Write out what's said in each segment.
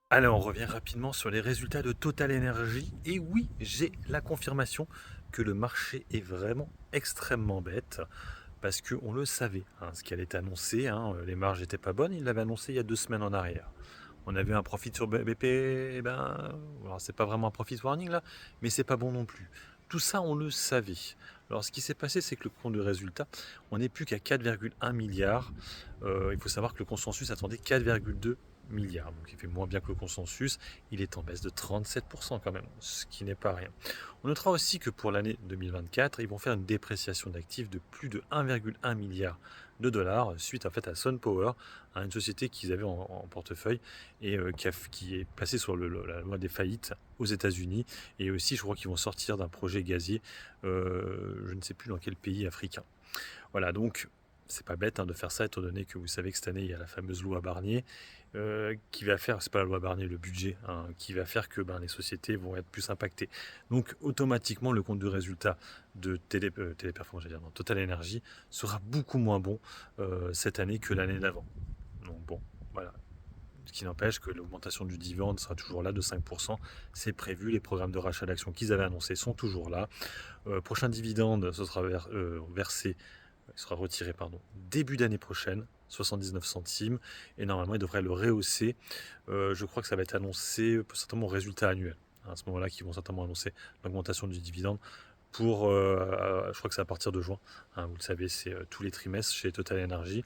Allez, on revient rapidement sur les résultats de Total Energy. Et oui, j'ai la confirmation que le marché est vraiment extrêmement bête parce qu'on le savait, hein, ce qui allait être annoncé, hein, les marges n'étaient pas bonnes, il l'avait annoncé il y a 2 semaines en arrière. On avait un profit sur BP, eh ben, alors c'est pas vraiment un profit warning là, mais c'est pas bon non plus. Tout ça, on le savait. Alors, ce qui s'est passé, c'est que le compte de résultat, on n'est plus qu'à 4,1 milliards. Il faut savoir que le consensus attendait 4,2 milliards, donc il fait moins bien que le consensus. Il est en baisse de 37% quand même, ce qui n'est pas rien. On notera aussi que pour l'année 2024, ils vont faire une dépréciation d'actifs de plus de 1,1 milliard de dollars suite en fait à SunPower, hein, une société qu'ils avaient en portefeuille et qui est passée sur la loi des faillites aux États-Unis. Et aussi, je crois qu'ils vont sortir d'un projet gazier, je ne sais plus dans quel pays africain. Voilà, donc c'est pas bête, hein, de faire ça, étant donné que vous savez que cette année, il y a la fameuse loi Barnier, qui va faire, c'est pas la loi Barnier, le budget, hein, qui va faire que les sociétés vont être plus impactées. Donc automatiquement, le compte de résultat de Téléperformance, j'allais dire, non, Total Energy, sera beaucoup moins bon cette année que l'année d'avant. Donc bon, voilà. Ce qui n'empêche que l'augmentation du dividende sera toujours là de 5%. C'est prévu. Les programmes de rachat d'actions qu'ils avaient annoncés sont toujours là. Prochain dividende, ce sera versé, il sera retiré, pardon, début d'année prochaine, 79 centimes. Et normalement, il devrait le rehausser. Je crois que ça va être annoncé certainement au résultat annuel. À ce moment-là, qu'ils vont certainement annoncer l'augmentation du dividende pour, je crois que c'est à partir de juin. Hein, vous le savez, c'est tous les trimestres chez Total Energy.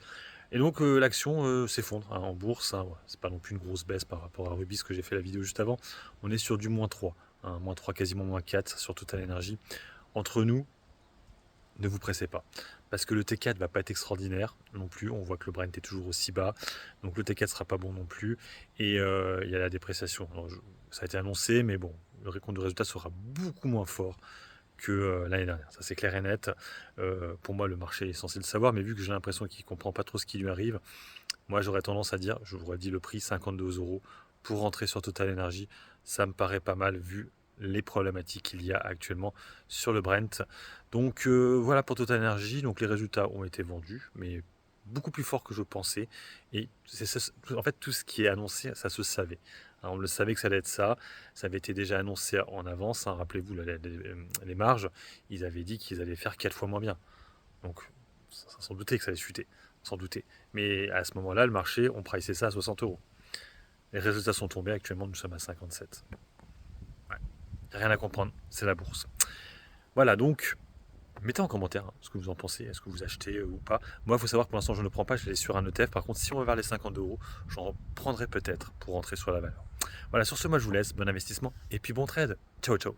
Et donc l'action s'effondre, hein, en bourse, hein, ouais. C'est pas non plus une grosse baisse par rapport à Rubis que j'ai fait la vidéo juste avant. On est sur du -3, hein, -3, quasiment -4 sur Total Energy. Entre nous, ne vous pressez pas. Parce que le T4 va pas être extraordinaire non plus. On voit que le Brent est toujours aussi bas. Donc le T4 sera pas bon non plus. Et il y a la dépréciation. Alors, ça a été annoncé, mais bon, le récompte de résultat sera beaucoup moins fort que l'année dernière. Ça, c'est clair et net. Pour moi, le marché est censé le savoir, mais vu que j'ai l'impression qu'il ne comprend pas trop ce qui lui arrive, moi, j'aurais tendance à dire, je vous aurais dit le prix, 52 euros pour rentrer sur Total Energy. Ça me paraît pas mal vu les problématiques qu'il y a actuellement sur le Brent. Donc voilà pour Total Energy. Donc les résultats ont été vendus, mais beaucoup plus fort que je pensais. Et en fait, tout ce qui est annoncé, ça se savait. Hein, on le savait que ça allait être ça. Ça avait été déjà annoncé en avance, hein. Rappelez-vous, les marges, ils avaient dit qu'ils allaient faire 4 fois moins bien. Donc, ça s'en doutait que ça allait chuter, sans douter. Mais à ce moment-là, le marché, on priçait ça à 60 euros. Les résultats sont tombés, actuellement nous sommes à 57. Ouais. Rien à comprendre, c'est la bourse. Voilà, donc, mettez en commentaire, hein, ce que vous en pensez, est-ce que vous achetez ou pas. Moi, il faut savoir que pour l'instant, je ne prends pas, je l'ai sur un ETF. Par contre, si on va vers les 50 euros, j'en prendrai peut-être pour rentrer sur la valeur. Voilà, sur ce, moi, je vous laisse, bon investissement et puis bon trade. Ciao, ciao.